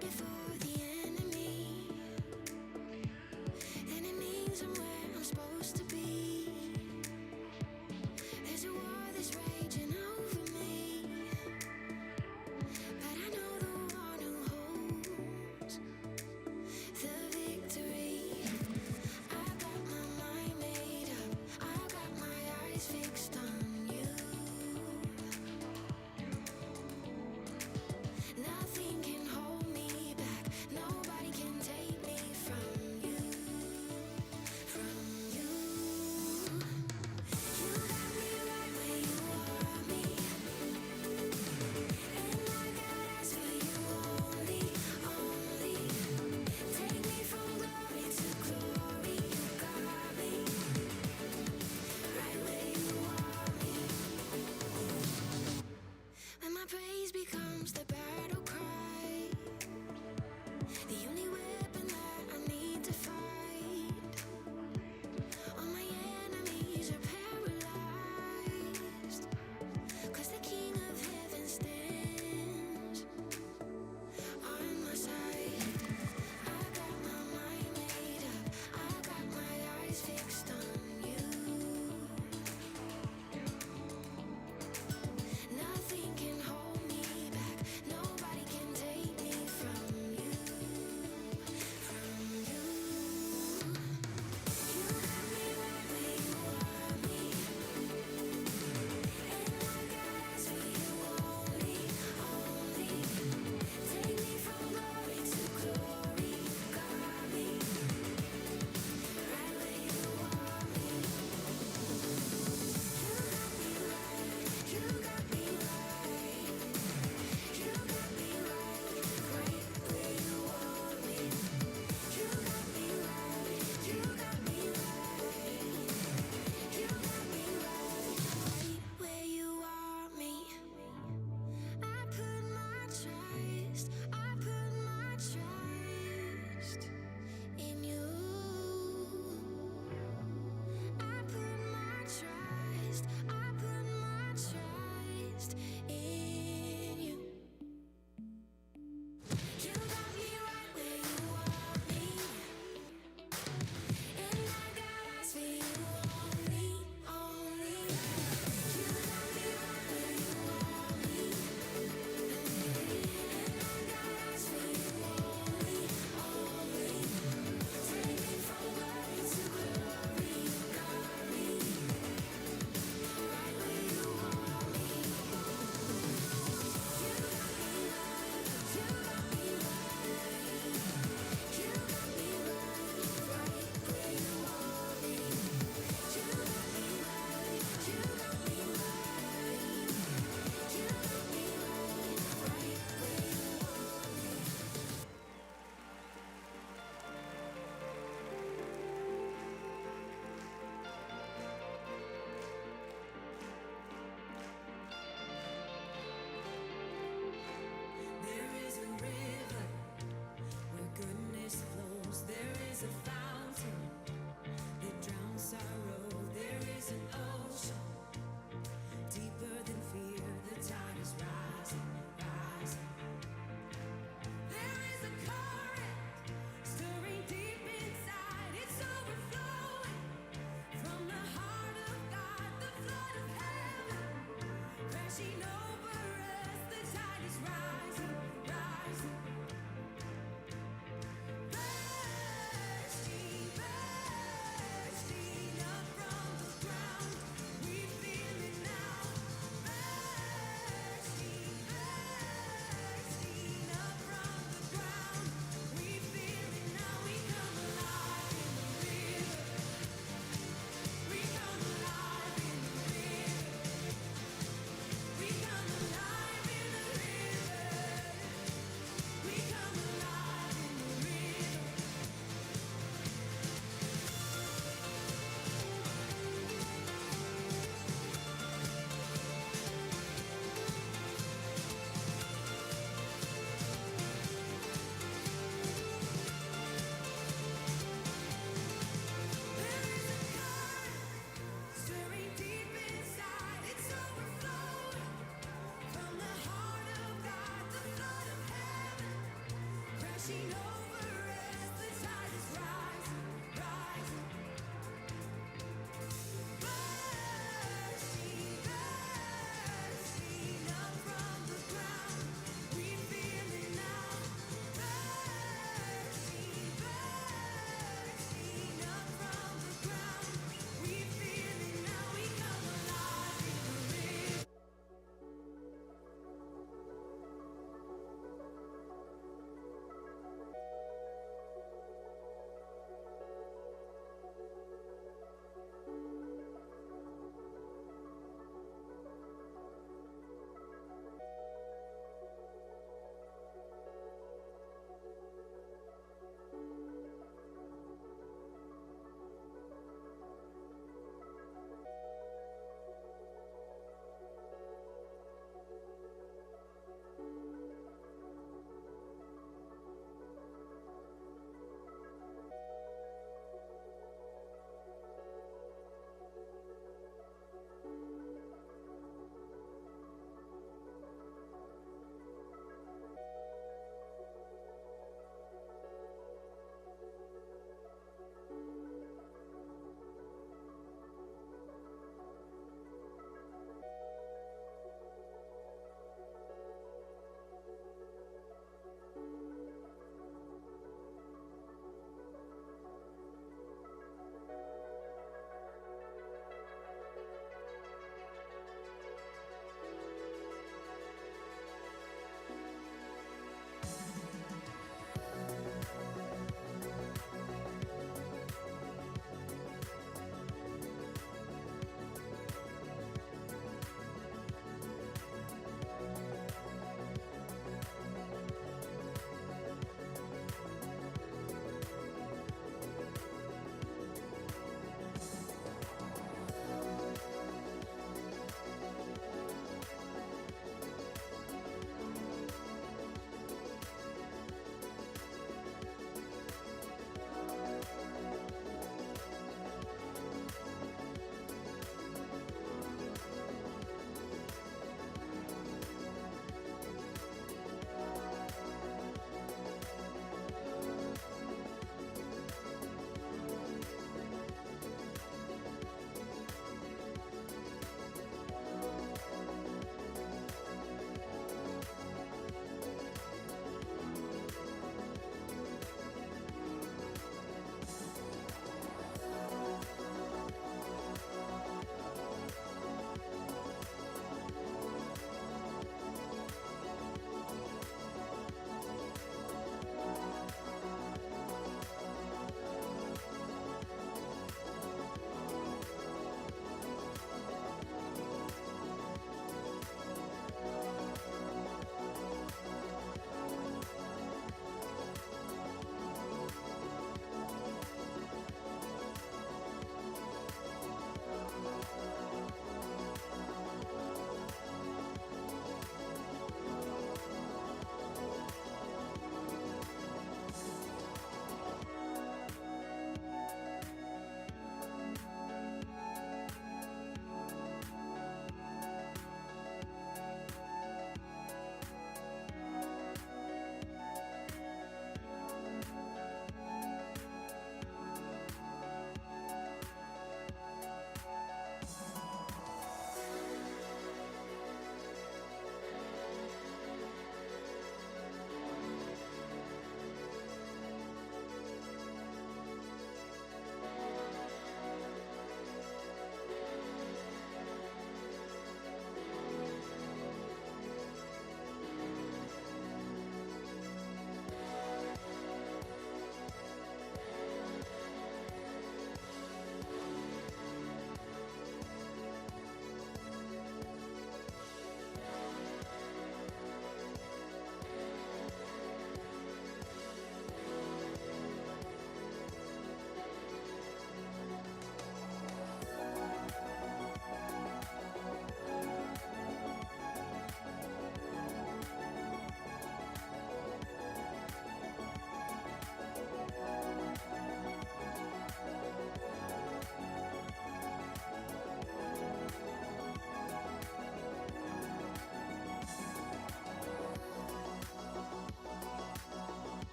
get for the enemy, then it means I'm where I'm supposed to be. There's a war that's raging over me, but I know the one who holds the victory. I got my mind made up, I got my eyes fixed on you. Nothing can hold me back,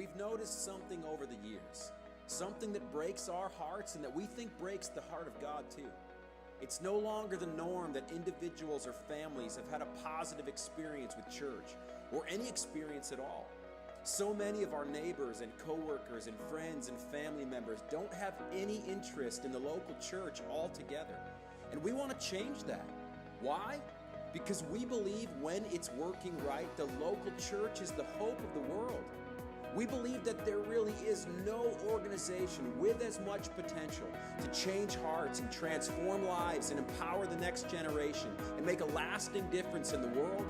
we've noticed something over the years, something that breaks our hearts and that we think breaks the heart of God too. It's no longer the norm that individuals or families have had a positive experience with church or any experience at all. So many of our neighbors and coworkers and friends and family members don't have any interest in the local church altogether. And we want to change that. Why? Because we believe when it's working right, the local church is the hope of the world. We believe that there really is no organization with as much potential to change hearts and transform lives and empower the next generation and make a lasting difference in the world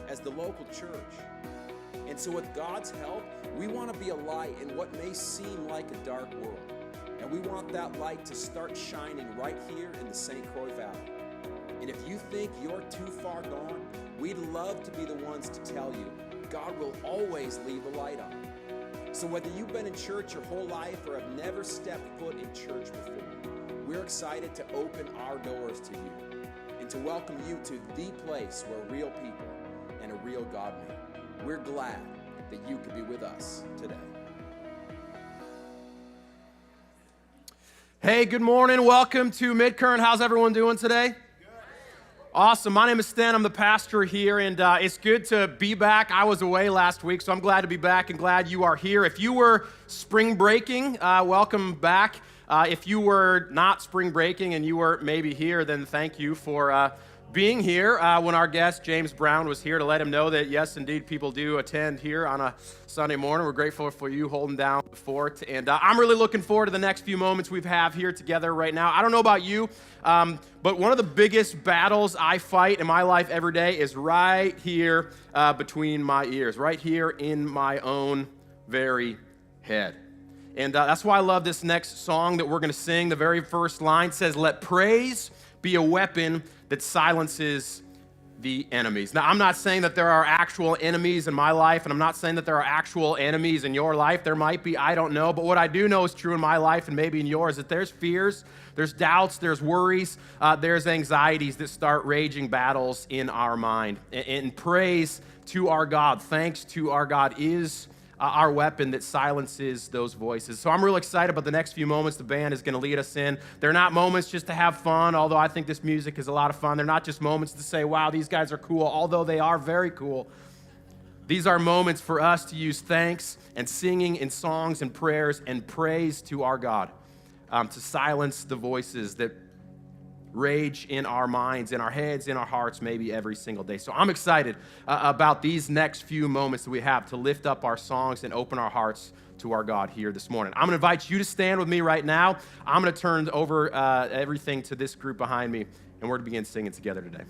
as the local church. And so with God's help, we want to be a light in what may seem like a dark world. And we want that light to start shining right here in the St. Croix Valley. And if you think you're too far gone, we'd love to be the ones to tell you, God will always leave a light on. So whether you've been in church your whole life or have never stepped foot in church before, we're excited to open our doors to you and to welcome you to the place where real people and a real God meet. We're glad that you could be with us today. Hey, good morning. Welcome to Midcurrent. How's everyone doing today? Awesome. My name is Stan. I'm the pastor here, and it's good to be back. I was away last week, so I'm glad to be back and glad you are here. If you were spring breaking, welcome back. If you were not spring breaking and you were maybe here, then thank you for being here when our guest James Brown was here to let him know that, yes, indeed, people do attend here on a Sunday morning. We're grateful for you holding down the fort, and I'm really looking forward to the next few moments we have here together right now. I don't know about you, but one of the biggest battles I fight in my life every day is right here between my ears, right here in my own very head. And that's why I love this next song that we're going to sing. The very first line says, "Let praise be a weapon that silences the enemies." Now, I'm not saying that there are actual enemies in my life, and I'm not saying that there are actual enemies in your life. There might be, I don't know. But what I do know is true in my life and maybe in yours, that there's fears, there's doubts, there's worries, there's anxieties that start raging battles in our mind. And praise to our God, thanks to our God, is our weapon that silences those voices. So I'm real excited about the next few moments the band is going to lead us in. They're not moments just to have fun, although I think this music is a lot of fun. They're not just moments to say, wow, these guys are cool, although they are very cool. These are moments for us to use thanks and singing and songs and prayers and praise to our God, to silence the voices that rage in our minds, in our heads, in our hearts, maybe every single day. So I'm excited about these next few moments that we have to lift up our songs and open our hearts to our God here this morning. I'm going to invite you to stand with me right now. I'm going to turn over everything to this group behind me, and we're going to begin singing together today.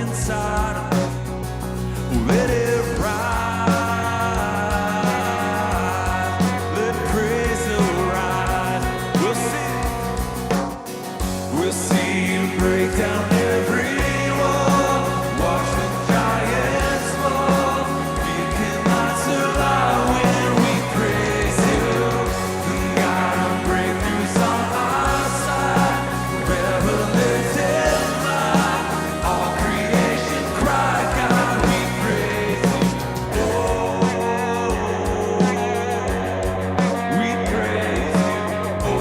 inside of me. Let it rise. Let praise arise. We'll see you break down every wall. Watch the giants fall. You cannot survive when we praise you. God of breakthroughs on our side. Forever lifted high. All creation cry, God, we praise you. Oh, we praise you. Oh,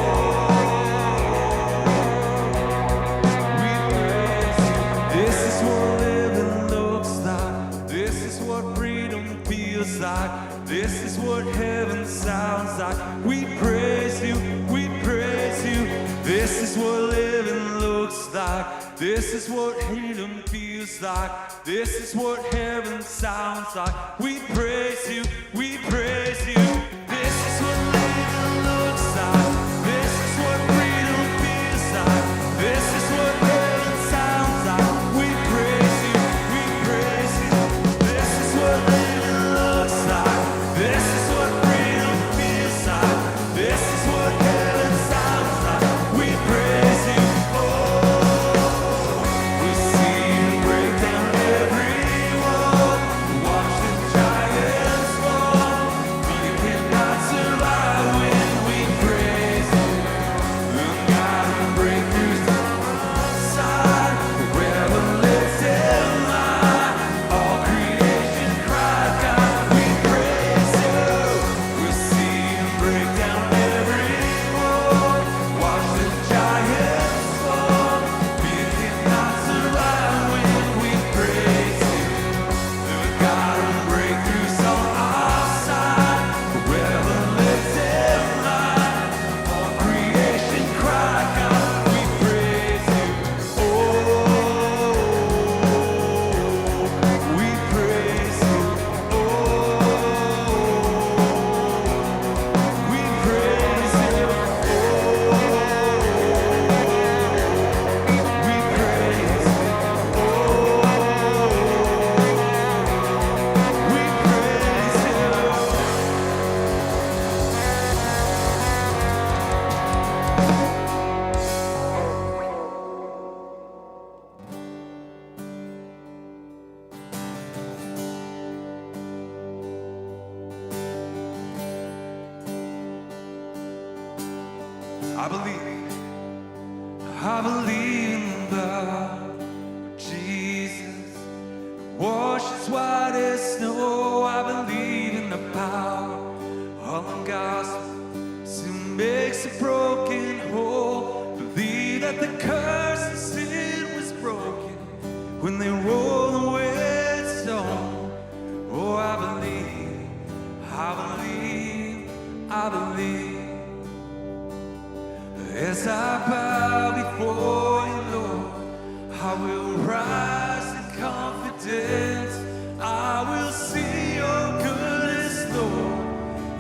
we praise you. This is what living looks like. This is what freedom feels like. This is what heaven sounds like. We praise you, we praise you. This is what living looks like. This is what freedom feels like. This is what heaven sounds like. We praise you, we praise you. This is what living looks like. This is what freedom feels like. This is what heaven sounds like. We praise you, we praise you. This is what living looks like. This is what freedom feels like. This is what heaven sounds like. We praise you. Oh, we see you break down every wall. Watch the giants fall. You cannot survive when we praise you. The God of breakthroughs on our side. Forever lifted high. All creation cry, God, we praise you. We'll see you break down every wall. Watch the giants fall. You cannot survive when we praise you. The God of breakthroughs on our side. Forever lifted high. All creation cry, God, we praise you. Oh, we praise you. Oh, we praise you. Oh, we praise you. Oh, we praise you. I believe in the blood of Jesus, washes white as snow. I believe in the power of the gospel to make the broken whole. Believe that the curse of sin was broken when they rolled away the stone. Oh, I believe, I believe, I believe. As I bow before you, Lord, I will rise in confidence. I will see your goodness, Lord,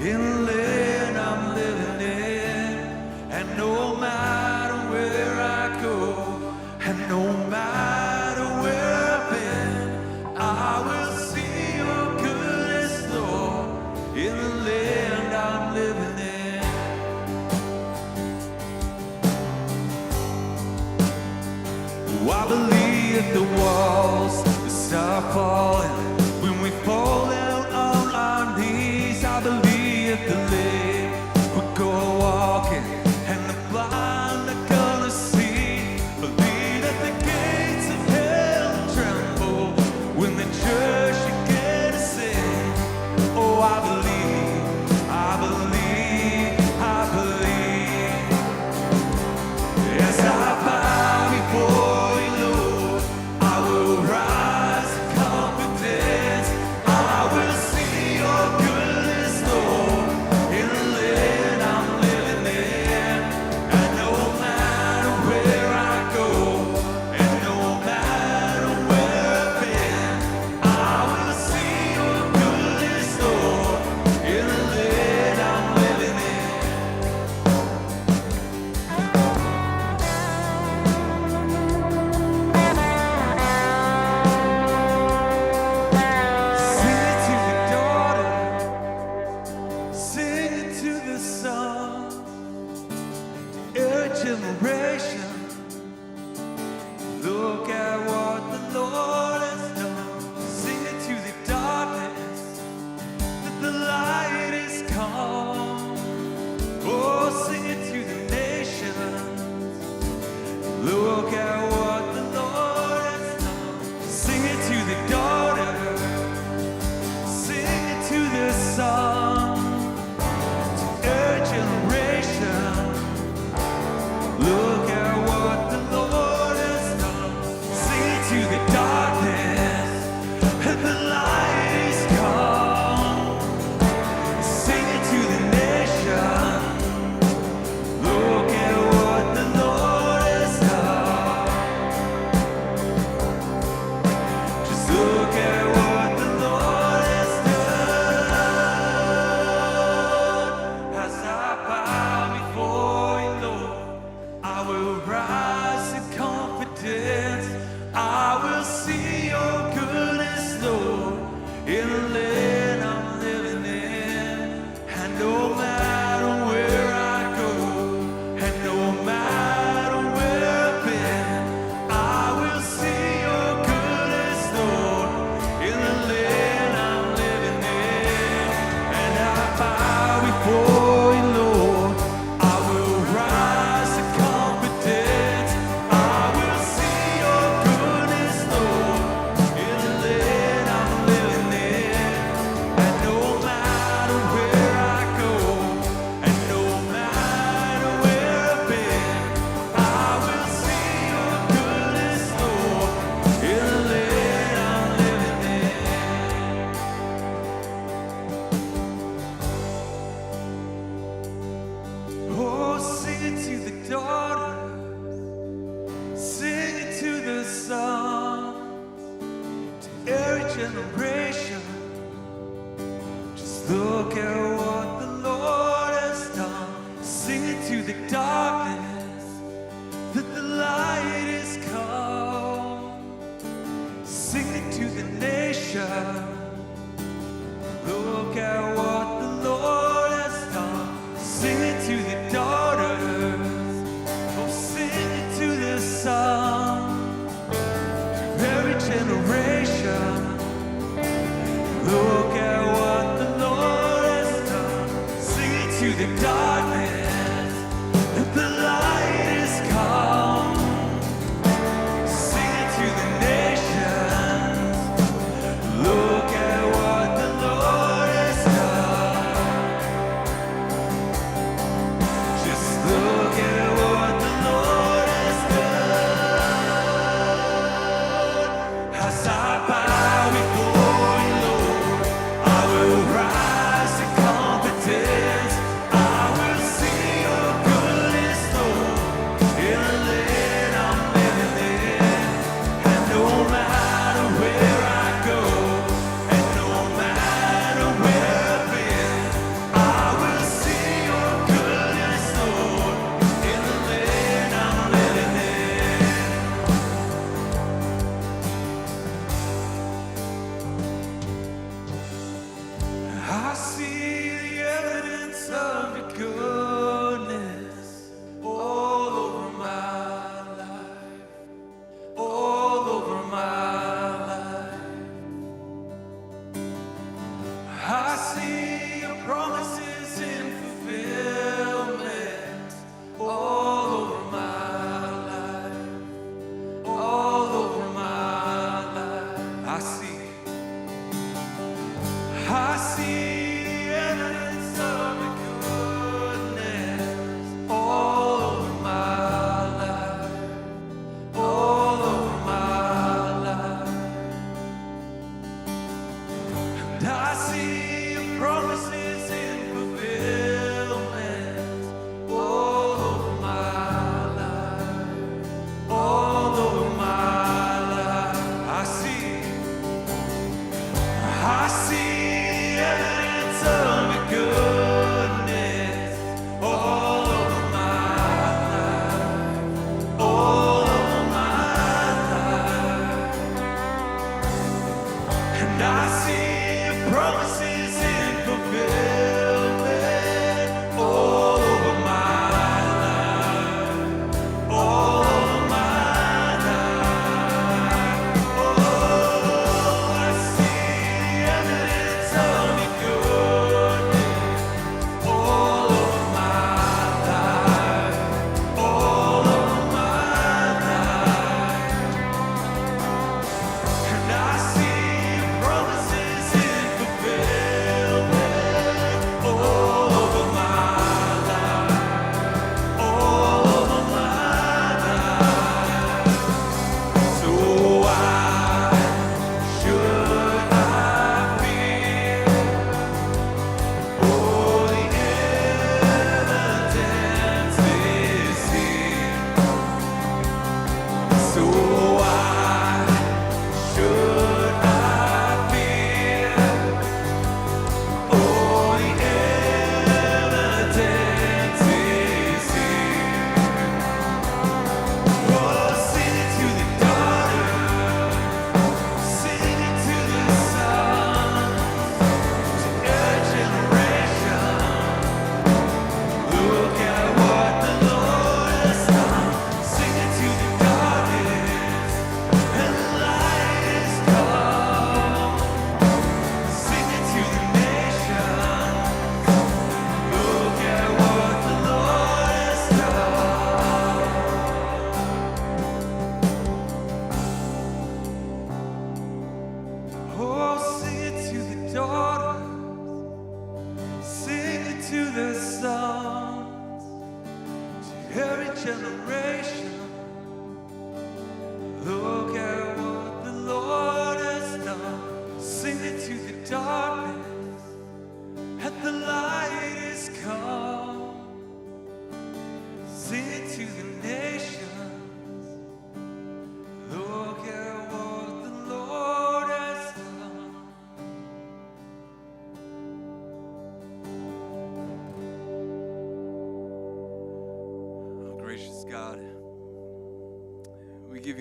in the land I'm living in. And no matter where I go, and no matter where I've been, I will see your goodness, Lord, in the land I'm living in. Oh, I believe that the walls will start falling when we fall down on our knees. I believe that the lame will go walking and the blind are gonna see. Believe that the gates of hell tremble when the church again is sing. Oh, I believe, I believe, I believe. As I bow before you, Lord, I will rise in confidence. I will generation. Just look at what the Lord has done. Sing it to the darkness that the light is come. Sing it to the nation. Look at what the Lord has done. Sing it to the daughters. Oh, sing it to the son. To every generation. Look at what the Lord has done. Sing it to the darkness that the light is come. Sing it to the nations. Look at what the Lord has done. Just look at what the Lord has done. As I bow before you, Lord, I will rise in confidence. I will sing your goodness, Lord, in the land I'm living in. And no matter where I go, and no matter where I've been, I will sing your goodness, Lord, in the land I'm living in. I see the evidence of your goodness all over my life, all over my life. I see your promises in fulfillment all over my life, all over my life. I see the evidence of your goodness all over my life, all over my life. And I see your promises in fulfillment all over my life, all over my life. I see evidence of your goodness all over my life, all over my life. And I see your promises in fulfillment all over my life, all over my life. Oh, I see evidence of your goodness all over my life, all over my life. And I see your promises in fulfillment all over my life, all over my life. So why should I fear? Oh, the evidence is here. So why should I fear? Oh, the evidence is here. Oh, sing it to the daughters, sing it to the son, to every generation. Look at what the Lord has done. Sing it to the darkness, and the light is come. Sing it to the nation. Look at what the Lord has done. Oh, sing it to the daughters, sing it to the sons, to every generation. Look at what the Lord has done. Sing it to the darkness, and the light is come. Sing it to the nations. Look at what the Lord has done.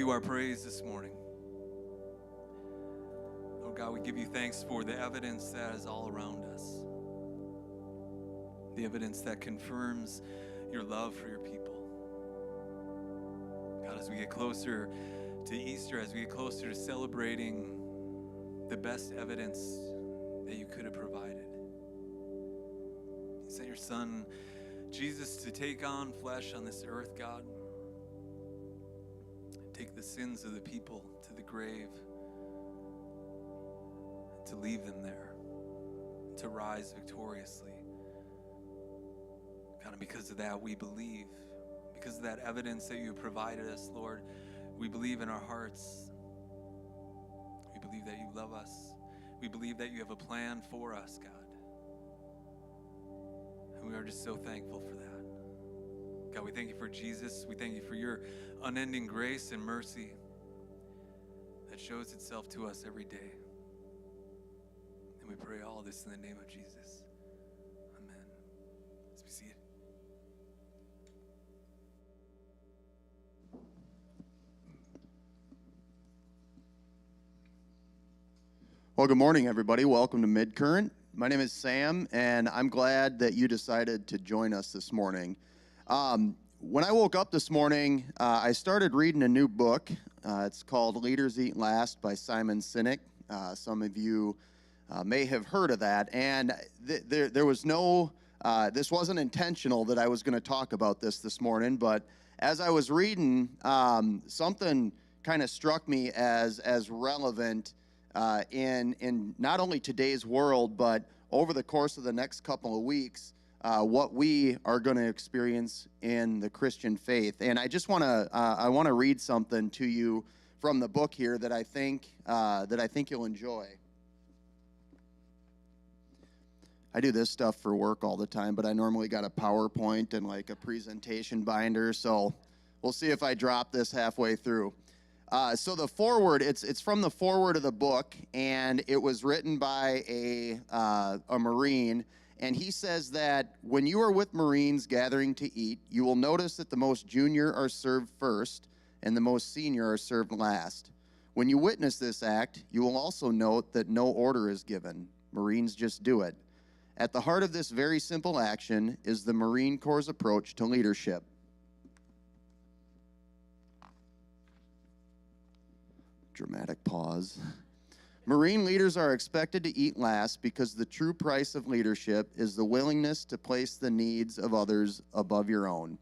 you our praise this morning. Lord God, we give you thanks for the evidence that is all around us. The evidence that confirms your love for your people. God, as we get closer to Easter, as we get closer to celebrating the best evidence that you could have provided. You sent your son, Jesus, to take on flesh on this earth, God. Take the sins of the people to the grave, to leave them there, to rise victoriously. God, and because of that, we believe. Because of that evidence that you have provided us, Lord, we believe in our hearts. We believe that you love us. We believe that you have a plan for us, God. And we are just so thankful for that. God, we thank you for Jesus. We thank you for your unending grace and mercy that shows itself to us every day. And we pray all this in the name of Jesus. Amen. Let's be seated. Well, good morning, everybody. Welcome to Midcurrent. My name is Sam, and I'm glad that you decided to join us this morning. When I woke up this morning, I started reading a new book. It's called Leaders Eat Last by Simon Sinek. Some of you may have heard of that. And there was no, this wasn't intentional that I was going to talk about this morning, but as I was reading, something kind of struck me as relevant in not only today's world, but over the course of the next couple of weeks, what we are going to experience in the Christian faith. And I just want to read something to you from the book here that I think you'll enjoy. I do this stuff for work all the time, but I normally got a PowerPoint and like a presentation binder, so we'll see if I drop this halfway through. So the foreword, it's from the foreword of the book, and it was written by a Marine, and he says that when you are with Marines gathering to eat, you will notice that the most junior are served first, and the most senior are served last. When you witness this act, you will also note that no order is given. Marines just do it. At the heart of this very simple action is the Marine Corps' approach to leadership. Dramatic pause. Marine leaders are expected to eat last because the true price of leadership is the willingness to place the needs of others above your own.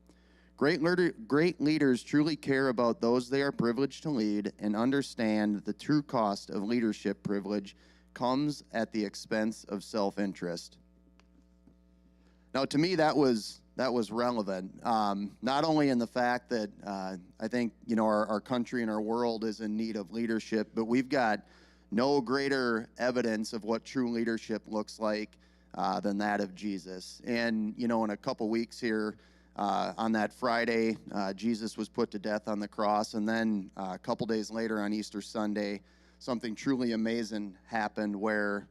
Great leaders truly care about those they are privileged to lead and understand that the true cost of leadership privilege comes at the expense of self-interest. Now, to me, that was relevant, not only in the fact that I think, our country and our world is in need of leadership, but we've got no greater evidence of what true leadership looks like than that of Jesus. And, in a couple weeks here, on that Friday, Jesus was put to death on the cross, and then a couple days later on Easter Sunday, something truly amazing happened where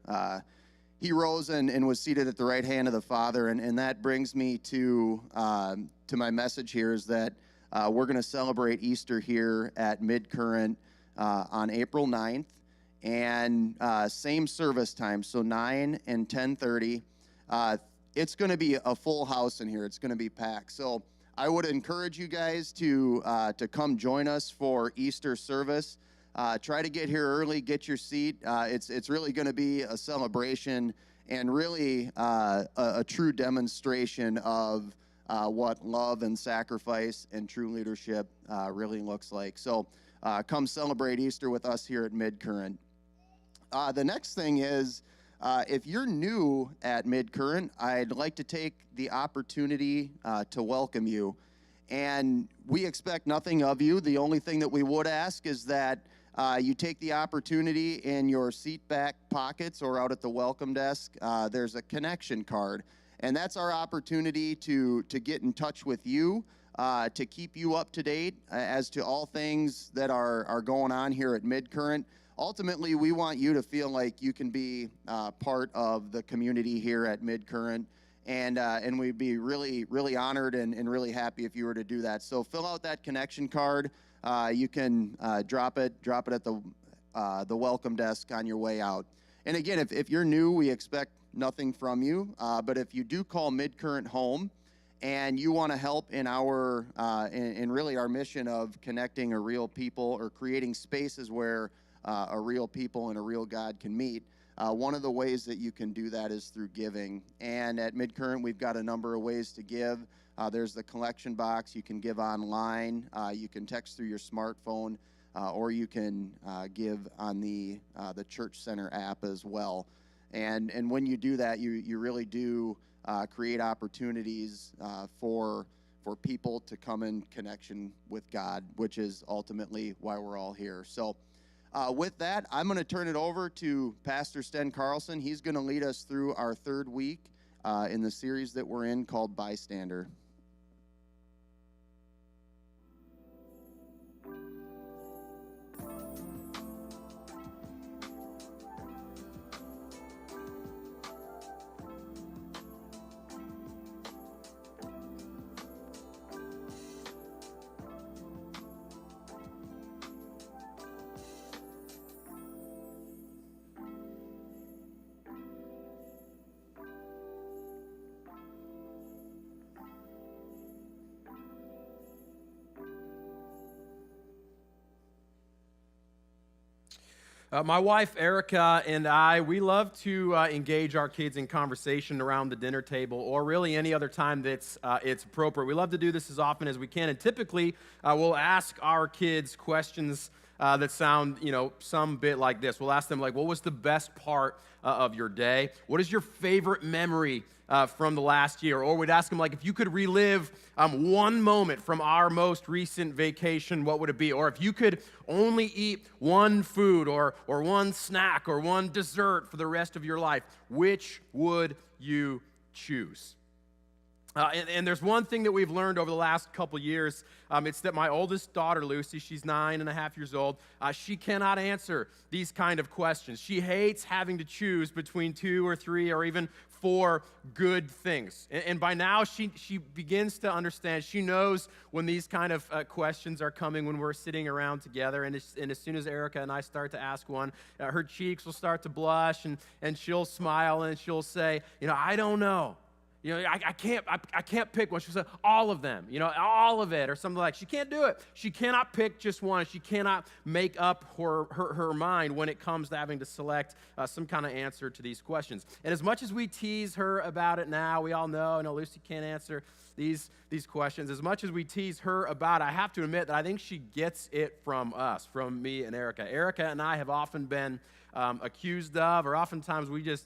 he rose and was seated at the right hand of the Father, and that brings me to my message here is that we're going to celebrate Easter here at Midcurrent on April 9th, and same service time, so 9 and 10:30. It's going to be a full house in here. It's going to be packed. So I would encourage you guys to come join us for Easter service. Try to get here early, get your seat. It's really going to be a celebration and really a true demonstration of what love and sacrifice and true leadership really looks like. So come celebrate Easter with us here at Midcurrent. The next thing is, if you're new at Midcurrent, I'd like to take the opportunity to welcome you. And we expect nothing of you. The only thing that we would ask is that you take the opportunity in your seat back pockets or out at the welcome desk. There's a connection card. And that's our opportunity to get in touch with you, to keep you up to date as to all things that are going on here at Midcurrent. Ultimately, we want you to feel like you can be part of the community here at Midcurrent, and we'd be really, really honored and really happy if you were to do that. So fill out that connection card. you can drop it at the welcome desk on your way out. And again, if you're new, we expect nothing from you. But if you do call Midcurrent home and you want to help in our in really our mission of connecting a real people or creating spaces where a real people and a real God can meet, one of the ways that you can do that is through giving. And at Midcurrent, we've got a number of ways to give. There's the collection box. You can give online. You can text through your smartphone, or you can give on the Church Center app as well. And when you do that, you really do create opportunities for people to come in connection with God, which is ultimately why we're all here. So with that, I'm going to turn it over to Pastor Sten Carlson. He's going to lead us through our third week in the series that we're in called Bystander. My wife, Erica, and I, we love to engage our kids in conversation around the dinner table or really any other time that's it's appropriate. We love to do this as often as we can, and typically we'll ask our kids questions that sound, some bit like this. We'll ask them, like, what was the best part of your day? What is your favorite memory from the last year? Or we'd ask them, like, if you could relive one moment from our most recent vacation, what would it be? Or if you could only eat one food or one snack or one dessert for the rest of your life, which would you choose? And there's one thing that we've learned over the last couple years. It's that my oldest daughter, Lucy, she's 9.5 years old. She cannot answer these kind of questions. She hates having to choose between 2 or 3 or even 4 good things. And by now, she begins to understand. She knows when these kind of questions are coming when we're sitting around together. And as soon as Erica and I start to ask one, her cheeks will start to blush, and she'll smile, and she'll say, I don't know. I can't pick one. She'll say, all of them, all of it, or something like that. She can't do it. She cannot pick just one. She cannot make up her mind when it comes to having to select some kind of answer to these questions. And as much as we tease her about it now, we all know, Lucy can't answer these questions. As much as we tease her about it, I have to admit that I think she gets it from us, from me and Erica. Erica and I have often been accused of, or oftentimes we just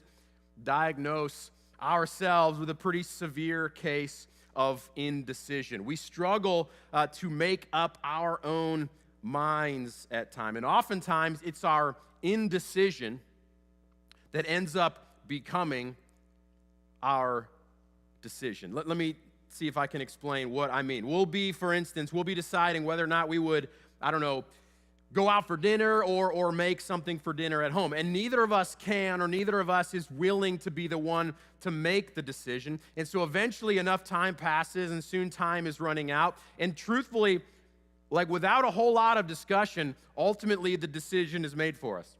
diagnose ourselves with a pretty severe case of indecision. We struggle to make up our own minds at times. And oftentimes it's our indecision that ends up becoming our decision. Let me see if I can explain what I mean. We'll be deciding whether or not we would, go out for dinner or make something for dinner at home. And neither of us can, or neither of us is willing to be the one to make the decision. And so eventually enough time passes, and soon time is running out. And truthfully, without a whole lot of discussion, ultimately the decision is made for us.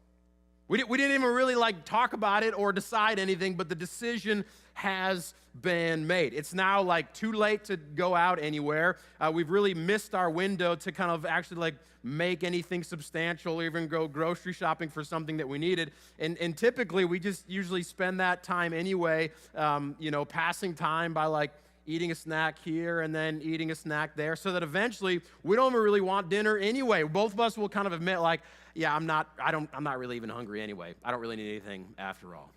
We didn't even really talk about it or decide anything, but the decision has been made. It's now too late to go out anywhere. We've really missed our window to kind of actually make anything substantial or even go grocery shopping for something that we needed. And typically we just usually spend that time anyway, passing time by eating a snack here and then eating a snack there, so that eventually we don't even really want dinner anyway. Both of us will kind of admit I'm not really even hungry anyway. I don't really need anything after all.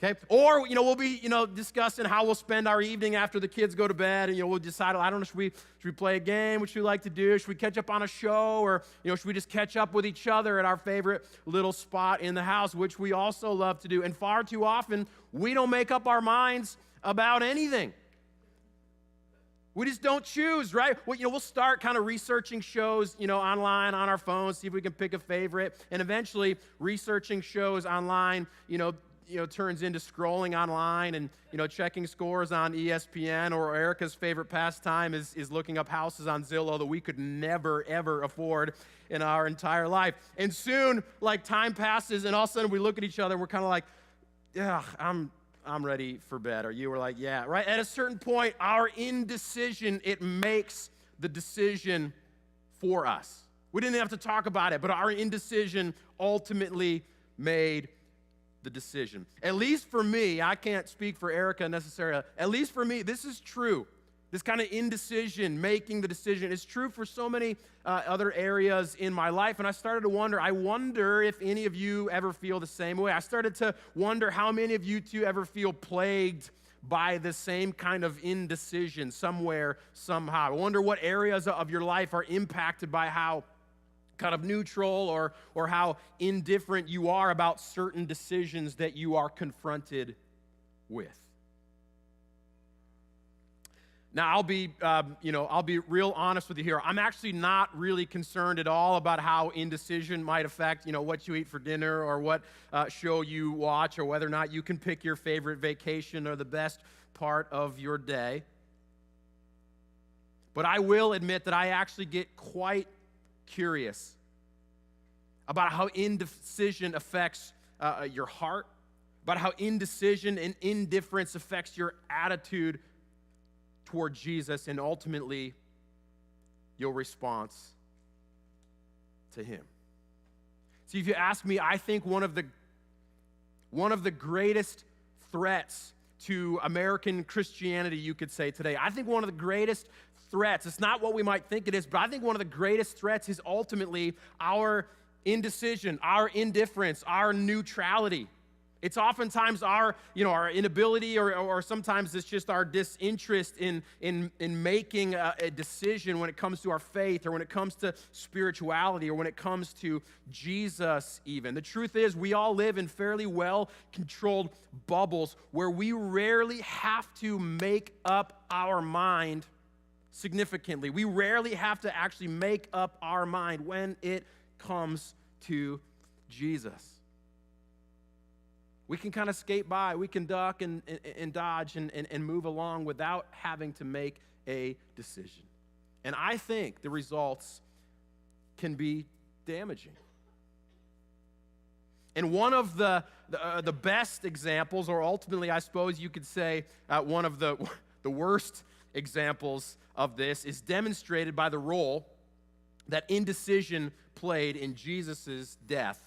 Okay? Or, we'll be, discussing how we'll spend our evening after the kids go to bed, and, we'll decide, I don't know, should we play a game? What should we like to do? Should we catch up on a show? Or, should we just catch up with each other at our favorite little spot in the house, which we also love to do. And far too often, we don't make up our minds about anything. We just don't choose, right? We'll start kind of researching shows, online on our phones, see if we can pick a favorite, and eventually researching shows online, turns into scrolling online and, checking scores on ESPN, or Erica's favorite pastime is looking up houses on Zillow that we could never, ever afford in our entire life. And soon, time passes, and all of a sudden we look at each other and we're kind of like, yeah, I'm ready for bed. Or you were like, yeah, right? At a certain point, our indecision, it makes the decision for us. We didn't have to talk about it, but our indecision ultimately made the decision. At least for me, I can't speak for Erica necessarily. At least for me, this is true. This kind of indecision, making the decision, is true for so many other areas in my life. And I started to wonder, if any of you ever feel the same way. I started to wonder how many of you two ever feel plagued by the same kind of indecision somewhere, somehow. I wonder what areas of your life are impacted by how kind of neutral or how indifferent you are about certain decisions that you are confronted with. Now, I'll be real honest with you here. I'm actually not really concerned at all about how indecision might affect, what you eat for dinner or what show you watch or whether or not you can pick your favorite vacation or the best part of your day. But I will admit that I actually get quite curious about how indecision affects your heart, about how indecision and indifference affects your attitude toward Jesus, and ultimately your response to him. See, if you ask me, I think one of the greatest threats to American Christianity, you could say today, I think one of the greatest threats, it's not what we might think it is, but I think one of the greatest threats is ultimately our indecision, our indifference, our neutrality. It's oftentimes our inability, or sometimes it's just our disinterest in making a decision when it comes to our faith, or when it comes to spirituality, or when it comes to Jesus even. The truth is, we all live in fairly well-controlled bubbles where we rarely have to make up our mind significantly. We rarely have to actually make up our mind when it comes to Jesus. We can kind of skate by, we can duck and dodge and move along without having to make a decision. And I think the results can be damaging. And one of the best examples, or ultimately I suppose you could say one of the worst examples of this, is demonstrated by the role that indecision played in Jesus' death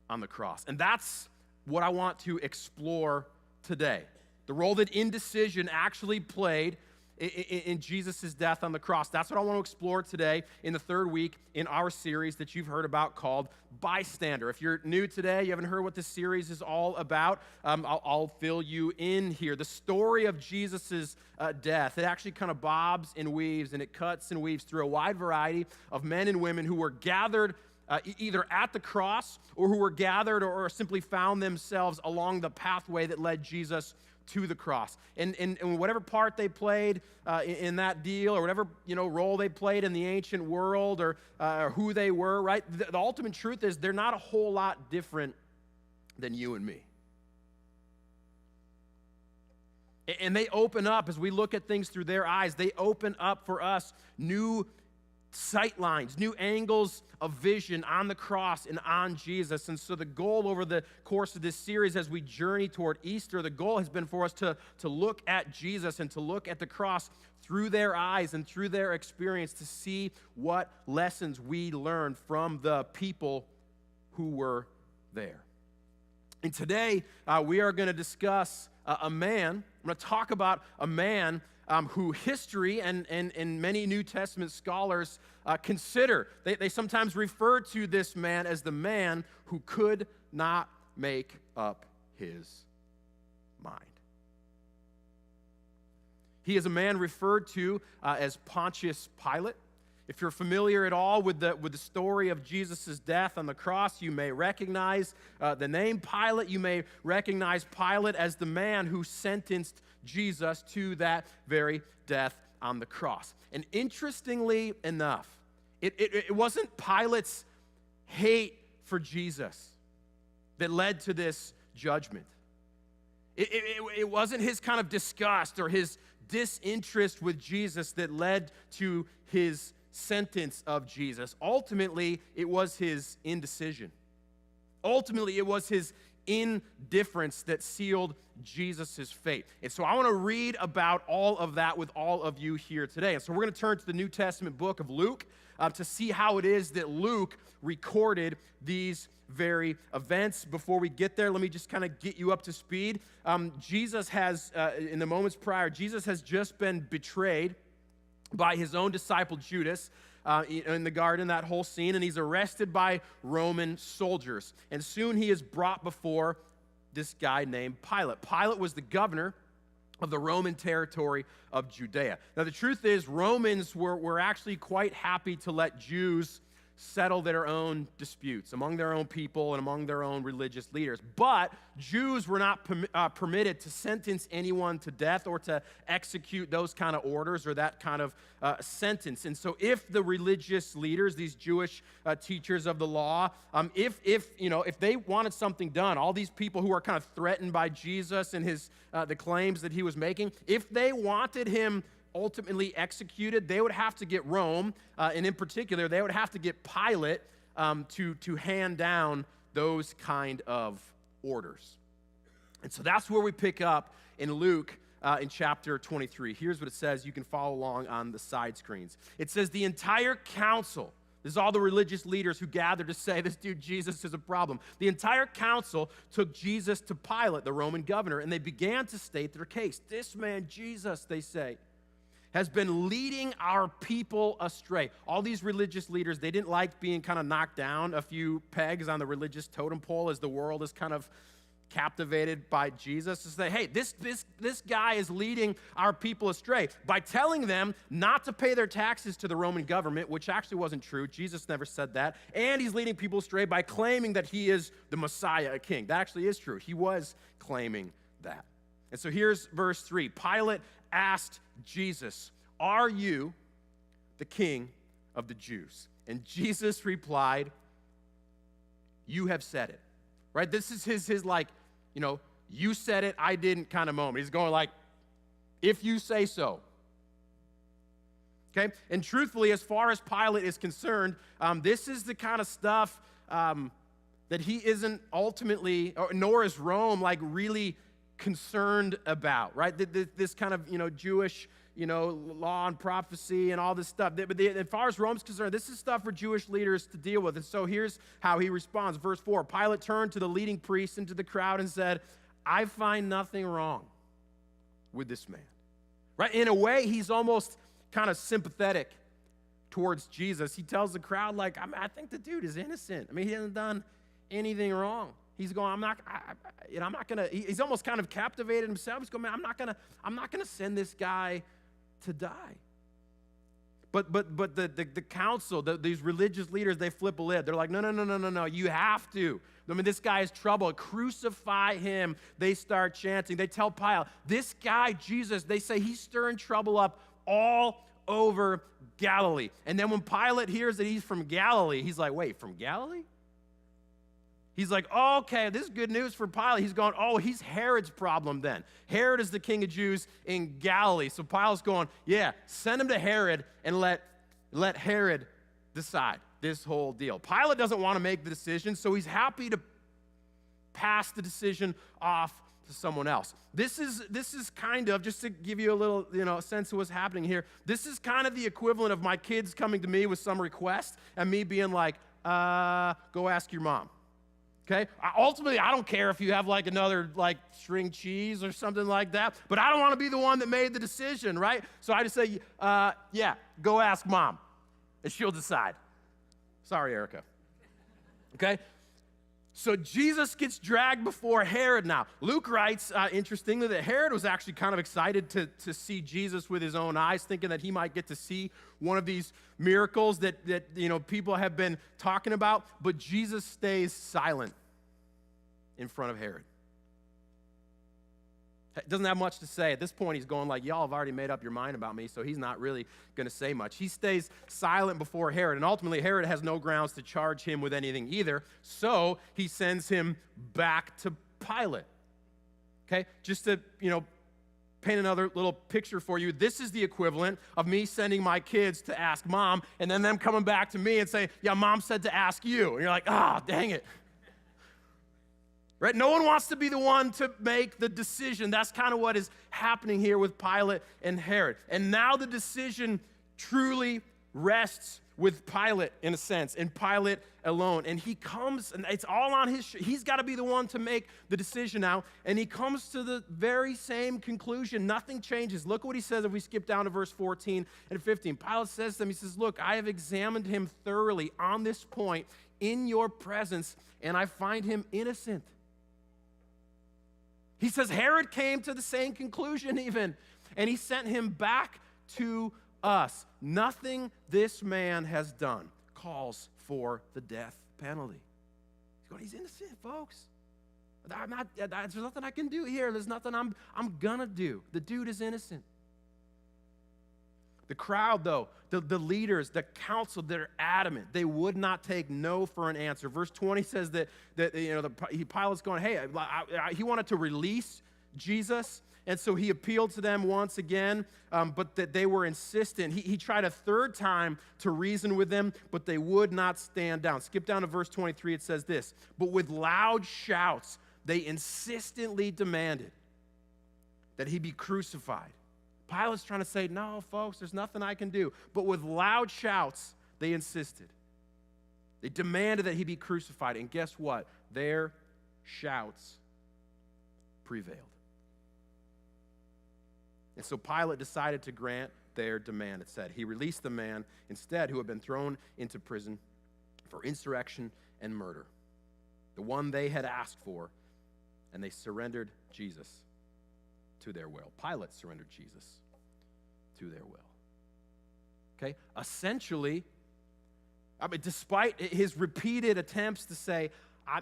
on the cross. And that's what I want to explore today. The role that indecision actually played in Jesus' death on the cross. That's what I want to explore today in the third week in our series that you've heard about called Bystander. If you're new today, you haven't heard what this series is all about, I'll fill you in here. The story of Jesus' death, it actually kind of bobs and weaves, and it cuts and weaves through a wide variety of men and women who were gathered either at the cross, or who were gathered or simply found themselves along the pathway that led Jesus to the cross. And whatever part they played in that deal, or whatever role they played in the ancient world, or who they were, right? The ultimate truth is they're not a whole lot different than you and me. And they open up, as we look at things through their eyes, they open up for us new sight lines, new angles of vision on the cross and on Jesus. And so the goal over the course of this series, as we journey toward Easter, the goal has been for us to look at Jesus and to look at the cross through their eyes and through their experience, to see what lessons we learn from the people who were there. And today we are going to discuss a man. I'm going to talk about a man who history and many New Testament scholars consider. They sometimes refer to this man as the man who could not make up his mind. He is a man referred to as Pontius Pilate. If you're familiar at all with the story of Jesus' death on the cross, you may recognize the name Pilate. You may recognize Pilate as the man who sentenced Jesus to that very death on the cross. And interestingly enough, it wasn't Pilate's hate for Jesus that led to this judgment. It wasn't his kind of disgust or his disinterest with Jesus that led to his sentence of Jesus. Ultimately, it was his indecision. Ultimately, it was his indifference that sealed Jesus' fate. And so I want to read about all of that with all of you here today. And so we're going to turn to the New Testament book of Luke to see how it is that Luke recorded these very events. Before we get there, let me just kind of get you up to speed. Jesus has, in the moments prior, Jesus has just been betrayed by his own disciple Judas in the garden, that whole scene, and he's arrested by Roman soldiers. And soon he is brought before this guy named Pilate. Pilate was the governor of the Roman territory of Judea. Now, the truth is, Romans were actually quite happy to let Jews settle their own disputes among their own people and among their own religious leaders. But Jews were not permitted to sentence anyone to death or to execute those kind of orders or that kind of sentence. And so if the religious leaders, these Jewish teachers of the law, if they wanted something done, all these people who are kind of threatened by Jesus and his the claims that he was making, if they wanted him ultimately executed, they would have to get Rome, and in particular, they would have to get Pilate to hand down those kind of orders. And so that's where we pick up in Luke in chapter 23. Here's what it says. You can follow along on the side screens. It says, the entire council, this is all the religious leaders who gathered to say this dude Jesus is a problem. The entire council took Jesus to Pilate, the Roman governor, and they began to state their case. This man, Jesus, they say, has been leading our people astray. All these religious leaders, they didn't like being kind of knocked down a few pegs on the religious totem pole as the world is kind of captivated by Jesus. To say, hey, this guy is leading our people astray by telling them not to pay their taxes to the Roman government, which actually wasn't true. Jesus never said that. And he's leading people astray by claiming that he is the Messiah, a king. That actually is true. He was claiming that. And so here's verse 3. Pilate asked Jesus, are you the king of the Jews? And Jesus replied, you have said it. Right? This is his like, you said it, I didn't kind of moment. He's going like, if you say so. Okay? And truthfully, as far as Pilate is concerned, this is the kind of stuff that he isn't ultimately, nor is Rome, like really concerned about, right? This kind of, Jewish, law and prophecy and all this stuff. But as far as Rome's concerned, this is stuff for Jewish leaders to deal with. And so here's how he responds. Verse 4, Pilate turned to the leading priests and to the crowd and said, I find nothing wrong with this man. Right? In a way, he's almost kind of sympathetic towards Jesus. He tells the crowd, like, I think the dude is innocent. I mean, he hasn't done anything wrong. He's going, I'm not gonna. He's almost kind of captivated himself. He's going, man, I'm not gonna send this guy to die. But the council, these religious leaders, they flip a lid. They're like, no, you have to. I mean, this guy is trouble. Crucify him. They start chanting. They tell Pilate, this guy, Jesus, they say he's stirring trouble up all over Galilee. And then when Pilate hears that he's from Galilee, he's like, wait, from Galilee? He's like, oh, okay, this is good news for Pilate. He's going, oh, he's Herod's problem then. Herod is the king of Jews in Galilee. So Pilate's going, yeah, send him to Herod and let Herod decide this whole deal. Pilate doesn't want to make the decision, so he's happy to pass the decision off to someone else. This is kind of, just to give you a little, sense of what's happening here, this is kind of the equivalent of my kids coming to me with some request and me being like, go ask your mom. Okay? Ultimately, I don't care if you have like another like string cheese or something like that, but I don't want to be the one that made the decision, right? So I just say, yeah, go ask mom, and she'll decide. Sorry, Erica. Okay? So Jesus gets dragged before Herod now. Luke writes, interestingly, that Herod was actually kind of excited to see Jesus with his own eyes, thinking that he might get to see one of these miracles that people have been talking about. But Jesus stays silent in front of Herod. Doesn't have much to say. At this point, he's going like, y'all have already made up your mind about me, so he's not really going to say much. He stays silent before Herod, and ultimately, Herod has no grounds to charge him with anything either, so he sends him back to Pilate. Okay, just to, paint another little picture for you, this is the equivalent of me sending my kids to ask mom, and then them coming back to me and say, yeah, mom said to ask you. And you're like, dang it. Right? No one wants to be the one to make the decision. That's kind of what is happening here with Pilate and Herod. And now the decision truly rests with Pilate, in a sense, and Pilate alone. And he comes, and it's all on he's got to be the one to make the decision now. And he comes to the very same conclusion. Nothing changes. Look what he says if we skip down to verse 14 and 15. Pilate says to them, he says, look, I have examined him thoroughly on this point in your presence, and I find him innocent. He says Herod came to the same conclusion even, and he sent him back to us. Nothing this man has done calls for the death penalty. He's going, he's innocent, folks. There's nothing I can do here. There's nothing I'm gonna do. The dude is innocent. The crowd, though, the leaders, the council, they're adamant. They would not take no for an answer. Verse 20 says that Pilate's going, hey, he wanted to release Jesus, and so he appealed to them once again, but that they were insistent. He tried a third time to reason with them, but they would not stand down. Skip down to verse 23. It says this, but with loud shouts, they insistently demanded that he be crucified. Pilate's trying to say, no, folks, there's nothing I can do. But with loud shouts, they insisted. They demanded that he be crucified. And guess what? Their shouts prevailed. And so Pilate decided to grant their demand. It said he released the man instead who had been thrown into prison for insurrection and murder, the one they had asked for, and they surrendered Jesus to their will. Pilate surrendered Jesus to their will. Okay? Essentially, despite his repeated attempts to say,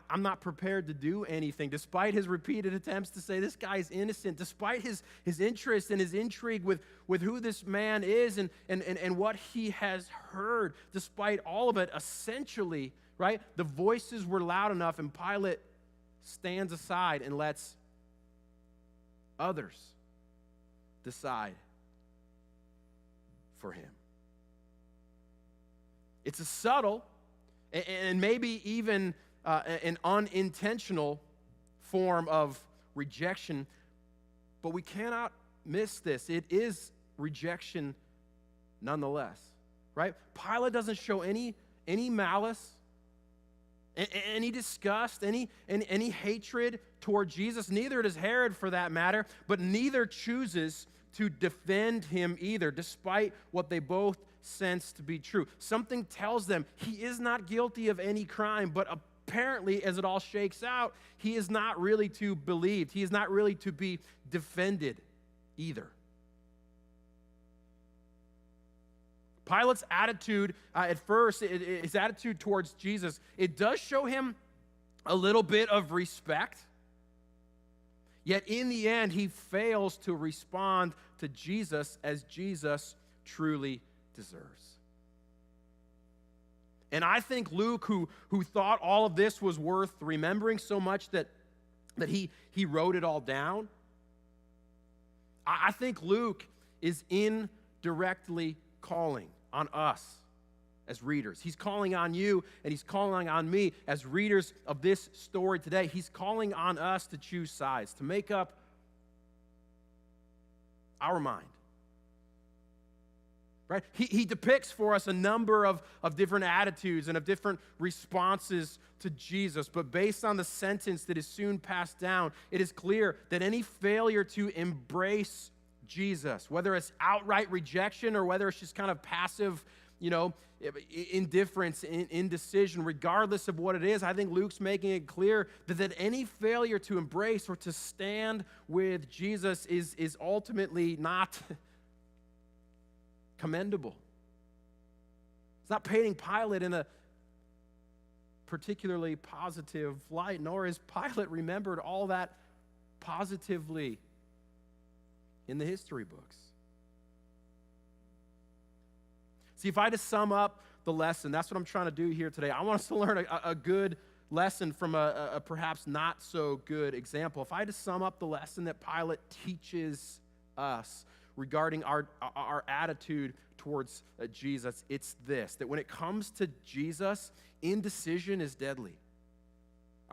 I'm not prepared to do anything, despite his repeated attempts to say this guy's innocent, despite his interest and his intrigue with who this man is and what he has heard, despite all of it, essentially, right, the voices were loud enough, and Pilate stands aside and lets others decide for him. It's a subtle and maybe even an unintentional form of rejection, but we cannot miss this. It is rejection nonetheless, right? Pilate doesn't show any malice, any disgust, any hatred toward Jesus. Neither does Herod, for that matter, but neither chooses to defend him either, despite what they both sense to be true. Something tells them he is not guilty of any crime, but apparently, as it all shakes out, he is not really to be believed. He is not really to be defended either. Pilate's attitude at first, his attitude towards Jesus, it does show him a little bit of respect. Yet in the end, he fails to respond to Jesus as Jesus truly deserves. And I think Luke, who thought all of this was worth remembering so much that he wrote it all down, I think Luke is indirectly calling on us as readers. He's calling on you, and he's calling on me as readers of this story today. He's calling on us to choose sides, to make up our mind. Right? He depicts for us a number of different attitudes and of different responses to Jesus, but based on the sentence that is soon passed down, it is clear that any failure to embrace Jesus, whether it's outright rejection or whether it's just kind of passive, indifference, indecision, regardless of what it is, I think Luke's making it clear that any failure to embrace or to stand with Jesus is ultimately not commendable. It's not painting Pilate in a particularly positive light, nor is Pilate remembered all that positively in the history books. See, if I had to sum up the lesson, that's what I'm trying to do here today. I want us to learn a good lesson from a perhaps not so good example. If I had to sum up the lesson that Pilate teaches us regarding our attitude towards Jesus, it's this: that when it comes to Jesus, indecision is deadly.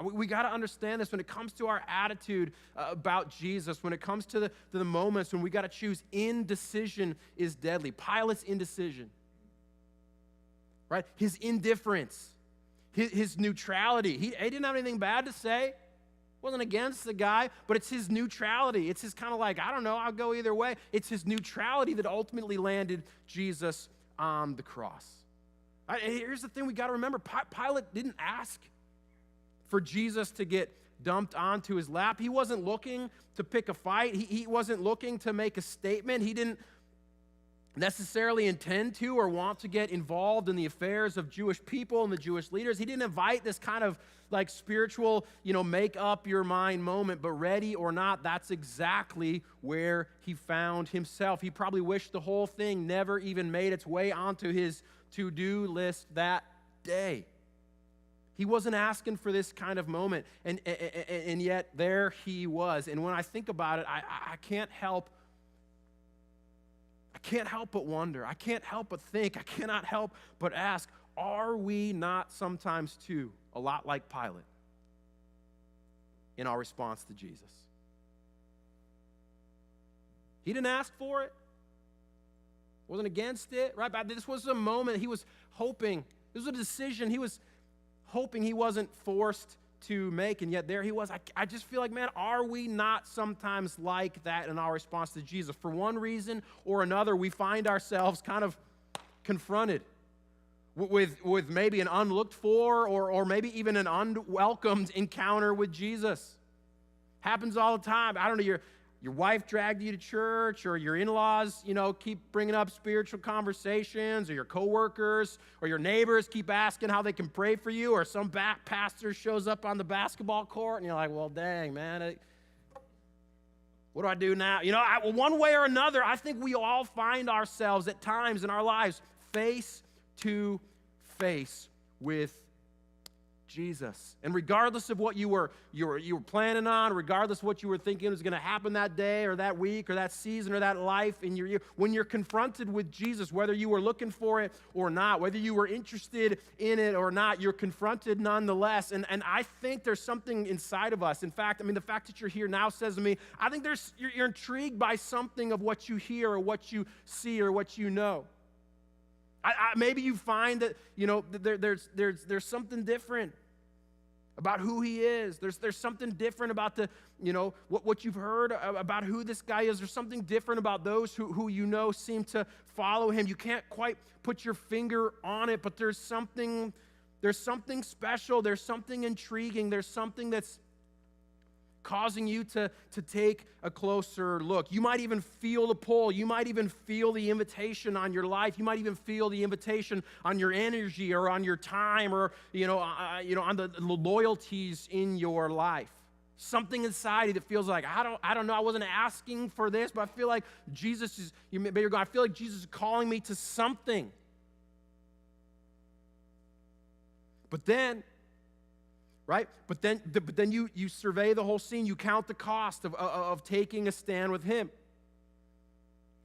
We got to understand this when it comes to our attitude about Jesus, when it comes to the moments when we got to choose, indecision is deadly. Pilate's indecision, right? His indifference, his neutrality. He didn't have anything bad to say. Wasn't against the guy, but it's his neutrality. It's his kind of like, I don't know, I'll go either way. It's his neutrality that ultimately landed Jesus on the cross. Here's the thing we got to remember. Pilate didn't ask for Jesus to get dumped onto his lap. He wasn't looking to pick a fight. He wasn't looking to make a statement. He didn't necessarily intend to or want to get involved in the affairs of Jewish people and the Jewish leaders. He didn't invite this kind of like spiritual, make up your mind moment, but ready or not, that's exactly where he found himself. He probably wished the whole thing never even made its way onto his to-do list that day. He wasn't asking for this kind of moment, and yet there he was. And when I think about it, I can't help but wonder. I can't help but think. I cannot help but ask, are we not sometimes too a lot like Pilate in our response to Jesus? He didn't ask for it. Wasn't against it, right? But this was a moment he was hoping. This was a decision he was hoping he wasn't forced to make, and yet there he was. I just feel like, man, are we not sometimes like that in our response to Jesus? For one reason or another, we find ourselves kind of confronted with maybe an unlooked for or maybe even an unwelcomed encounter with Jesus. Happens all the time. I don't know, your wife dragged you to church, or your in-laws, keep bringing up spiritual conversations, or your coworkers or your neighbors keep asking how they can pray for you, or some pastor shows up on the basketball court, and you're like, well, dang, man, what do I do now? One way or another, I think we all find ourselves at times in our lives face to face with Jesus. And regardless of what you were planning on, regardless of what you were thinking was going to happen that day or that week or that season or that life in your year, when you're confronted with Jesus, whether you were looking for it or not, whether you were interested in it or not, you're confronted nonetheless. And I think there's something inside of us. In fact, the fact that you're here now says to me, I think you're intrigued by something of what you hear or what you see or what you know. Maybe you find that there's something different about who he is. There's something different about what you've heard about who this guy is. There's something different about those who seem to follow him. You can't quite put your finger on it, but there's something special. There's something intriguing. There's something that's causing you to take a closer look. You might even feel the pull. You might even feel the invitation on your life. You might even feel the invitation on your energy or on your time or on the loyalties in your life. Something inside you that feels like, I don't know, I wasn't asking for this, but I feel like Jesus is, I feel like Jesus is calling me to something. But then, right? But then you survey the whole scene. You count the cost of taking a stand with him.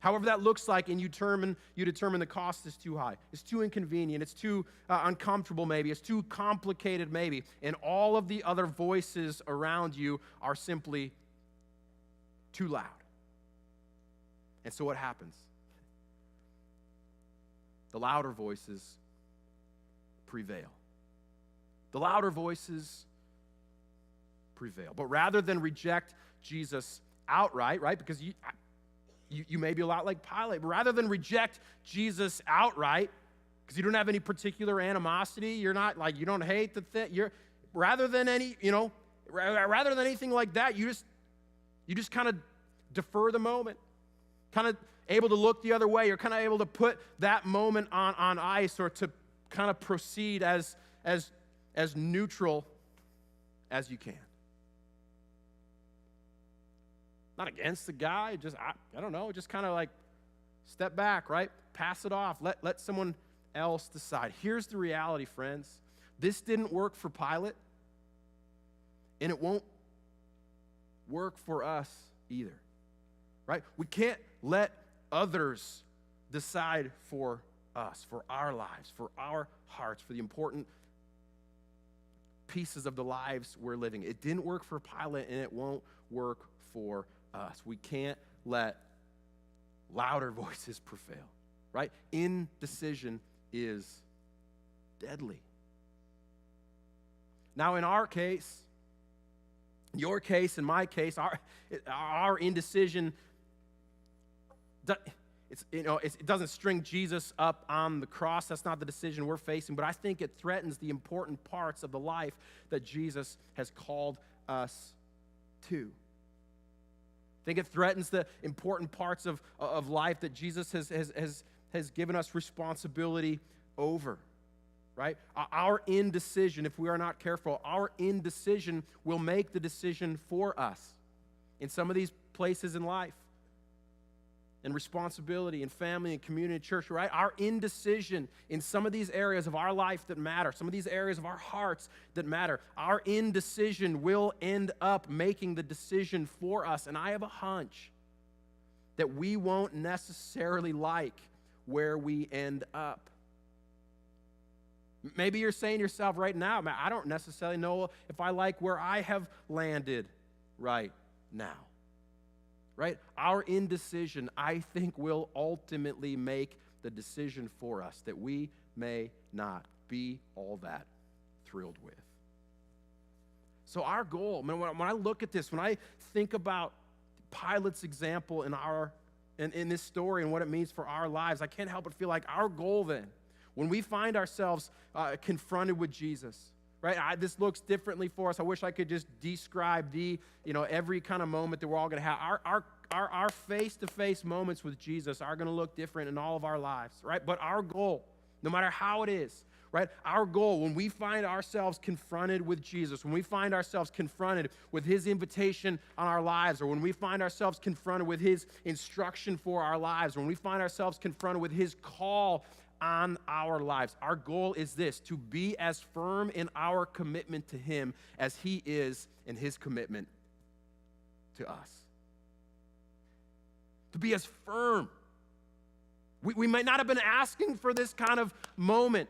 However that looks like, and you determine the cost is too high. It's too inconvenient. It's too uncomfortable maybe. It's too complicated maybe. And all of the other voices around you are simply too loud. And so what happens? The louder voices prevail. The louder voices prevail. But rather than reject Jesus outright, right? Because you may be a lot like Pilate, but rather than reject Jesus outright, because you don't have any particular animosity, you're not like, you don't hate the thing, rather than anything like that, you just kind of defer the moment, kind of able to look the other way. You're kind of able to put that moment on ice, or to kind of proceed as neutral as you can. Not against the guy, just, I don't know, just kind of like step back, right? Pass it off. Let someone else decide. Here's the reality, friends. This didn't work for Pilate. And it won't work for us either, right? We can't let others decide for us, for our lives, for our hearts, for the important pieces of the lives we're living. It didn't work for Pilate, and it won't work for us. We can't let louder voices prevail, right? Indecision is deadly. Now, in our case, your case, in my case, our indecision, it doesn't string Jesus up on the cross. That's not the decision we're facing, but I think it threatens the important parts of the life that Jesus has called us to. I think it threatens the important parts of life that Jesus has given us responsibility over. Right? Our indecision, if we are not careful, our indecision will make the decision for us in some of these places in life, in responsibility, in family, in community, in church, right? Our indecision in some of these areas of our life that matter, some of these areas of our hearts that matter, our indecision will end up making the decision for us. And I have a hunch that we won't necessarily like where we end up. Maybe you're saying to yourself right now, man, I don't necessarily know if I like where I have landed right now. Right? Our indecision, I think, will ultimately make the decision for us that we may not be all that thrilled with. So our goal, when I look at this, when I think about Pilate's example in this story and what it means for our lives, I can't help but feel like our goal then, when we find ourselves confronted with Jesus, right? This looks differently for us. I wish I could just describe every kind of moment that we're all going to have. Our face-to-face moments with Jesus are going to look different in all of our lives, right? But our goal, no matter how it is, right? Our goal, when we find ourselves confronted with Jesus, when we find ourselves confronted with his invitation on our lives, or when we find ourselves confronted with his instruction for our lives, when we find ourselves confronted with his call on our lives, our goal is this: to be as firm in our commitment to him as he is in his commitment to us. To be as firm. We might not have been asking for this kind of moment,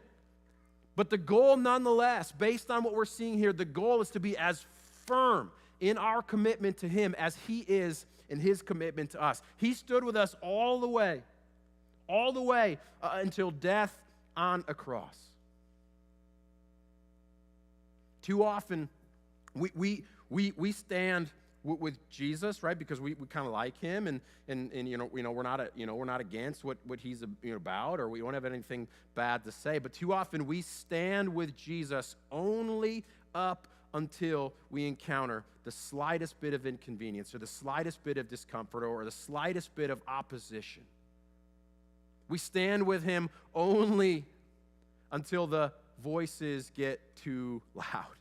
but the goal nonetheless, based on what we're seeing here, the goal is to be as firm in our commitment to him as he is in his commitment to us. He stood with us all the way until death on a cross. Too often, we stand with Jesus, right? Because we kind of like him, and we're not against what he's about, or we don't have anything bad to say. But too often, we stand with Jesus only up until we encounter the slightest bit of inconvenience, or the slightest bit of discomfort, or the slightest bit of opposition. We stand with him only until the voices get too loud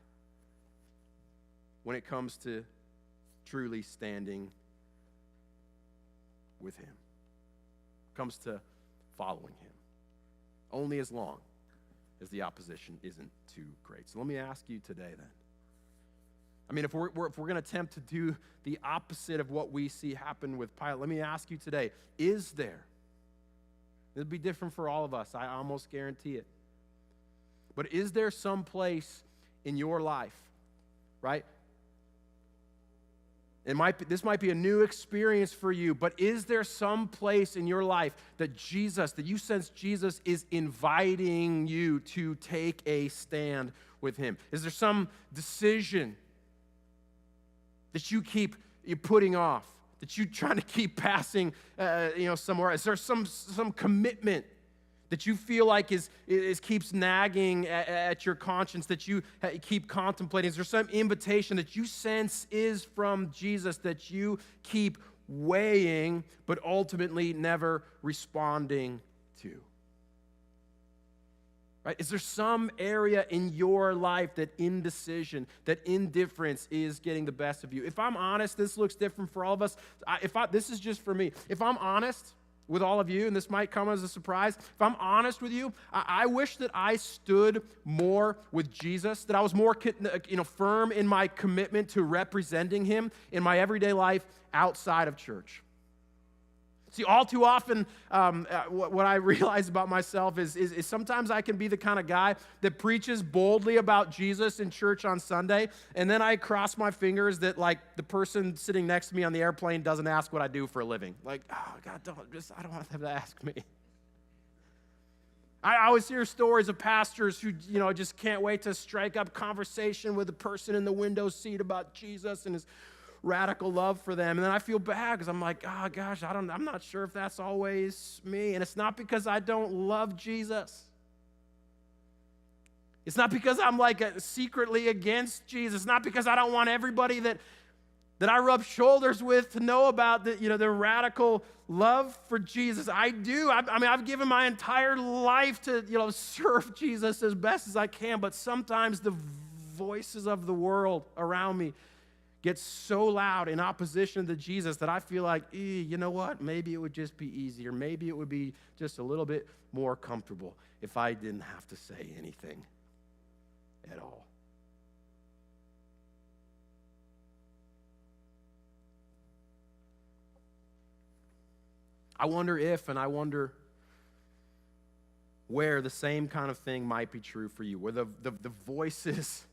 when it comes to truly standing with him. It comes to following him. Only as long as the opposition isn't too great. So let me ask you today then. I mean, if we're going to attempt to do the opposite of what we see happen with Pilate, let me ask you today, is there? It'll be different for all of us, I almost guarantee it. But is there some place in your life, right? This might be a new experience for you, but is there some place in your life that you sense Jesus is inviting you to take a stand with him? Is there some decision that you keep putting off, that you're trying to keep passing somewhere? Is there some commitment that you feel like keeps nagging at your conscience, that you keep contemplating? Is there some invitation that you sense is from Jesus that you keep weighing but ultimately never responding to? Right? Is there some area in your life that indecision, that indifference is getting the best of you? If I'm honest, this looks different for all of us. This is just for me. If I'm honest, with all of you, and this might come as a surprise, if I'm honest with you, I wish that I stood more with Jesus, that I was more firm in my commitment to representing him in my everyday life outside of church. See, all too often, what I realize about myself is sometimes I can be the kind of guy that preaches boldly about Jesus in church on Sunday, and then I cross my fingers that, like, the person sitting next to me on the airplane doesn't ask what I do for a living. Like, oh, God, I don't want them to ask me. I always hear stories of pastors who, just can't wait to strike up conversation with the person in the window seat about Jesus and his radical love for them. And then I feel bad because I'm like, oh gosh, I'm not sure if that's always me. And it's not because I don't love Jesus. It's not because I'm secretly against Jesus. It's not because I don't want everybody that I rub shoulders with to know about the radical love for Jesus. I do. I've given my entire life to serve Jesus as best as I can, but sometimes the voices of the world around me get so loud in opposition to Jesus that I feel like, you know what? Maybe it would just be easier. Maybe it would be just a little bit more comfortable if I didn't have to say anything at all. I wonder if, and I wonder where the same kind of thing might be true for you, where the voices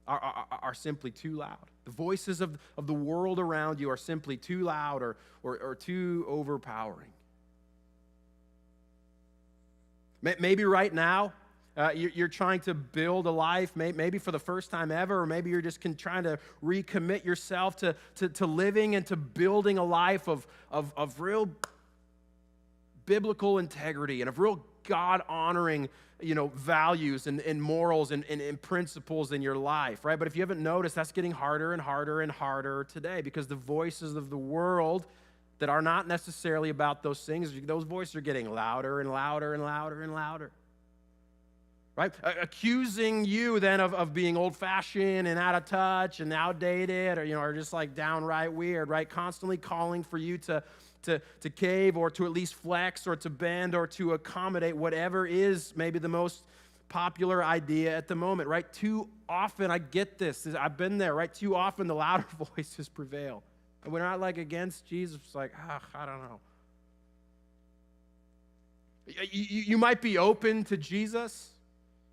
are simply too loud. The voices of the world around you are simply too loud or too overpowering. Maybe right now, you're trying to build a life, maybe for the first time ever, or maybe you're just trying to recommit yourself to living and to building a life of real biblical integrity and of real God-honoring values and morals and principles in your life, right? But if you haven't noticed, that's getting harder and harder and harder today because the voices of the world that are not necessarily about those things, those voices are getting louder and louder and louder and louder, right? Accusing you then of being old-fashioned and out of touch and outdated or just like downright weird, right? Constantly calling for you to cave or to at least flex or to bend or to accommodate whatever is maybe the most popular idea at the moment, right? Too often, I get this. I've been there, right? Too often the louder voices prevail. And we're not against Jesus. It's I don't know. You might be open to Jesus.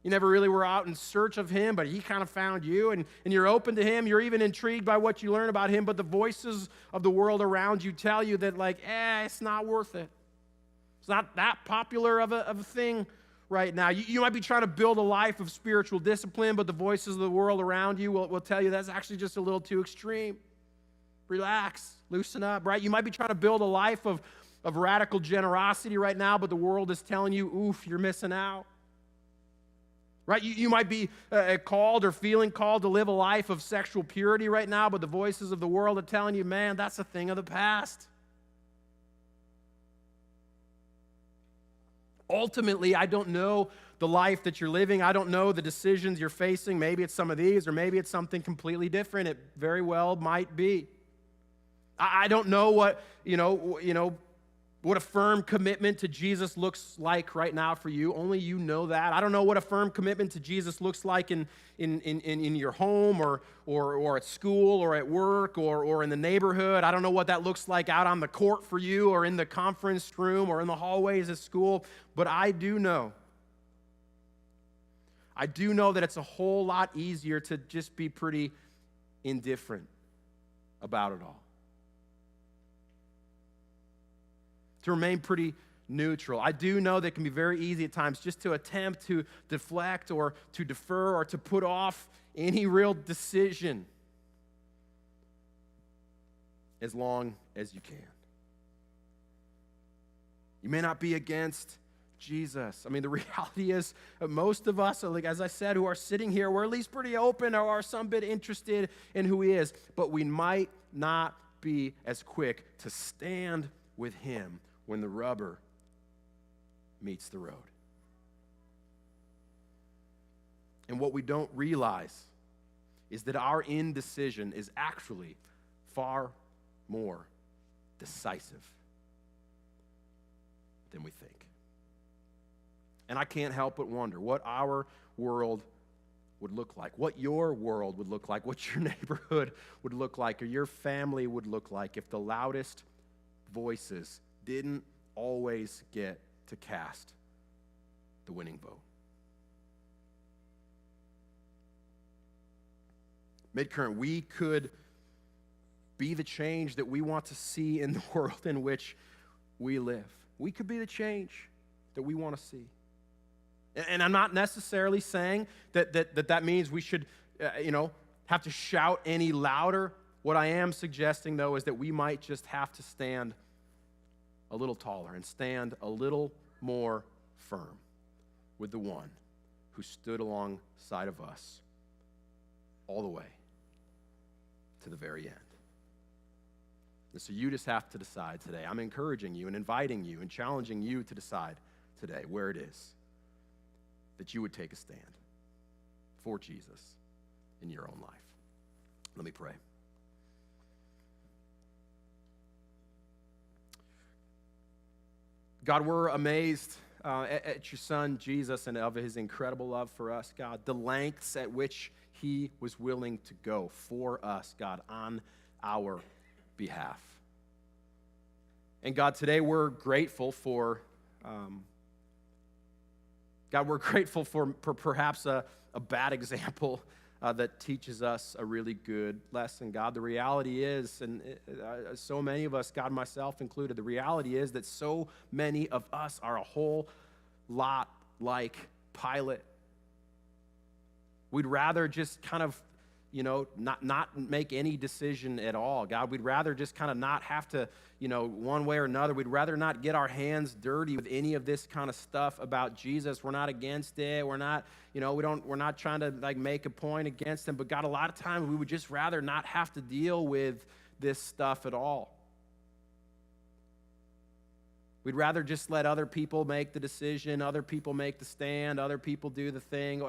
You never really were out in search of him, but he kind of found you, and you're open to him. You're even intrigued by what you learn about him, but the voices of the world around you tell you that, it's not worth it. It's not that popular of a thing right now. You might be trying to build a life of spiritual discipline, but the voices of the world around you will tell you that's actually just a little too extreme. Relax, loosen up, right? You might be trying to build a life of radical generosity right now, but the world is telling you, oof, you're missing out. Right? You might be called or feeling called to live a life of sexual purity right now, but the voices of the world are telling you, man, that's a thing of the past. Ultimately, I don't know the life that you're living. I don't know the decisions you're facing. Maybe it's some of these, or maybe it's something completely different. It very well might be. I don't know what, what a firm commitment to Jesus looks like right now for you. Only you know that. I don't know what a firm commitment to Jesus looks like in your home or at school or at work or in the neighborhood. I don't know what that looks like out on the court for you or in the conference room or in the hallways at school. But I do know that it's a whole lot easier to just be pretty indifferent about it all. To remain pretty neutral. I do know that it can be very easy at times just to attempt to deflect or to defer or to put off any real decision as long as you can. You may not be against Jesus. The reality is most of us, as I said, who are sitting here, we're at least pretty open or are some bit interested in who he is, but we might not be as quick to stand with him when the rubber meets the road. And what we don't realize is that our indecision is actually far more decisive than we think. And I can't help but wonder what our world would look like, what your world would look like, what your neighborhood would look like, or your family would look like if the loudest voices didn't always get to cast the winning vote. Midcurrent, we could be the change that we want to see in the world in which we live. We could be the change that we want to see. And I'm not necessarily saying that means we should, have to shout any louder. What I am suggesting, though, is that we might just have to stand a little taller and stand a little more firm with the one who stood alongside of us all the way to the very end. And so you just have to decide today. I'm encouraging you and inviting you and challenging you to decide today where it is that you would take a stand for Jesus in your own life. Let me pray. God, we're amazed at your son, Jesus, and of his incredible love for us, God, the lengths at which he was willing to go for us, God, on our behalf. And God, today we're grateful for, we're grateful for perhaps a bad example that teaches us a really good lesson. God, the reality is, and so many of us, God, myself included, the reality is that so many of us are a whole lot like Pilate. We'd rather just kind of, not make any decision at all. God, we'd rather just kind of not have to, one way or another. We'd rather not get our hands dirty with any of this kind of stuff about Jesus. We're not against it. We're not, we're not trying to make a point against him. But God, a lot of times we would just rather not have to deal with this stuff at all. We'd rather just let other people make the decision, other people make the stand, other people do the thing.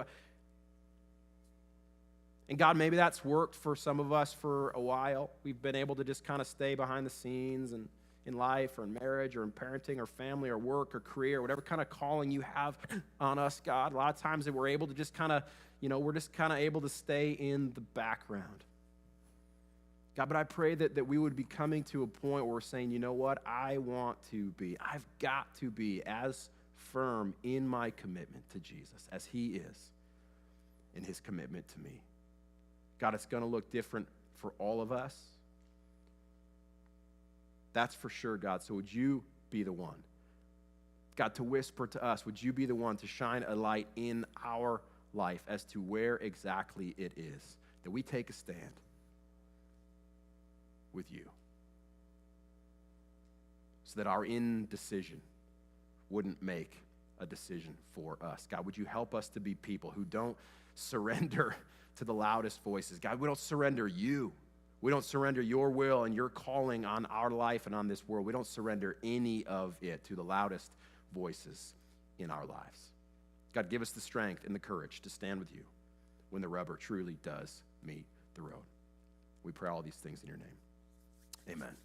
And God, maybe that's worked for some of us for a while. We've been able to just kind of stay behind the scenes and in life or in marriage or in parenting or family or work or career, whatever kind of calling you have on us, God. A lot of times that we're able to just kind of, we're just kind of able to stay in the background. God, but I pray that we would be coming to a point where we're saying, you know what, I've got to be as firm in my commitment to Jesus as he is in his commitment to me. God, it's going to look different for all of us. That's for sure, God. So would you be the one, God, to whisper to us? Would you be the one to shine a light in our life as to where exactly it is that we take a stand with you, so that our indecision wouldn't make a decision for us? God, would you help us to be people who don't surrender to the loudest voices? God, we don't surrender you. We don't surrender your will and your calling on our life and on this world. We don't surrender any of it to the loudest voices in our lives. God, give us the strength and the courage to stand with you when the rubber truly does meet the road. We pray all these things in your name. Amen.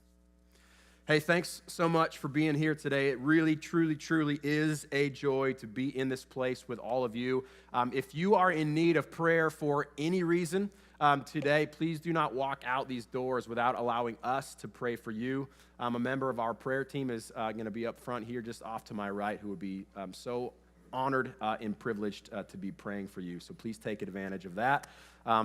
Hey, thanks so much for being here today. It really, truly, truly is a joy to be in this place with all of you. If you are in need of prayer for any reason today, please do not walk out these doors without allowing us to pray for you. A member of our prayer team is going to be up front here just off to my right, who would be so honored and privileged to be praying for you. So please take advantage of that.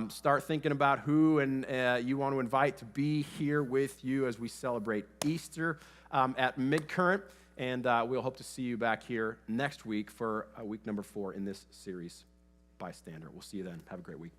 Start thinking about who and you want to invite to be here with you as we celebrate Easter at Midcurrent. And we'll hope to see you back here next week for week number 4 in this series, Bystander. We'll see you then. Have a great week.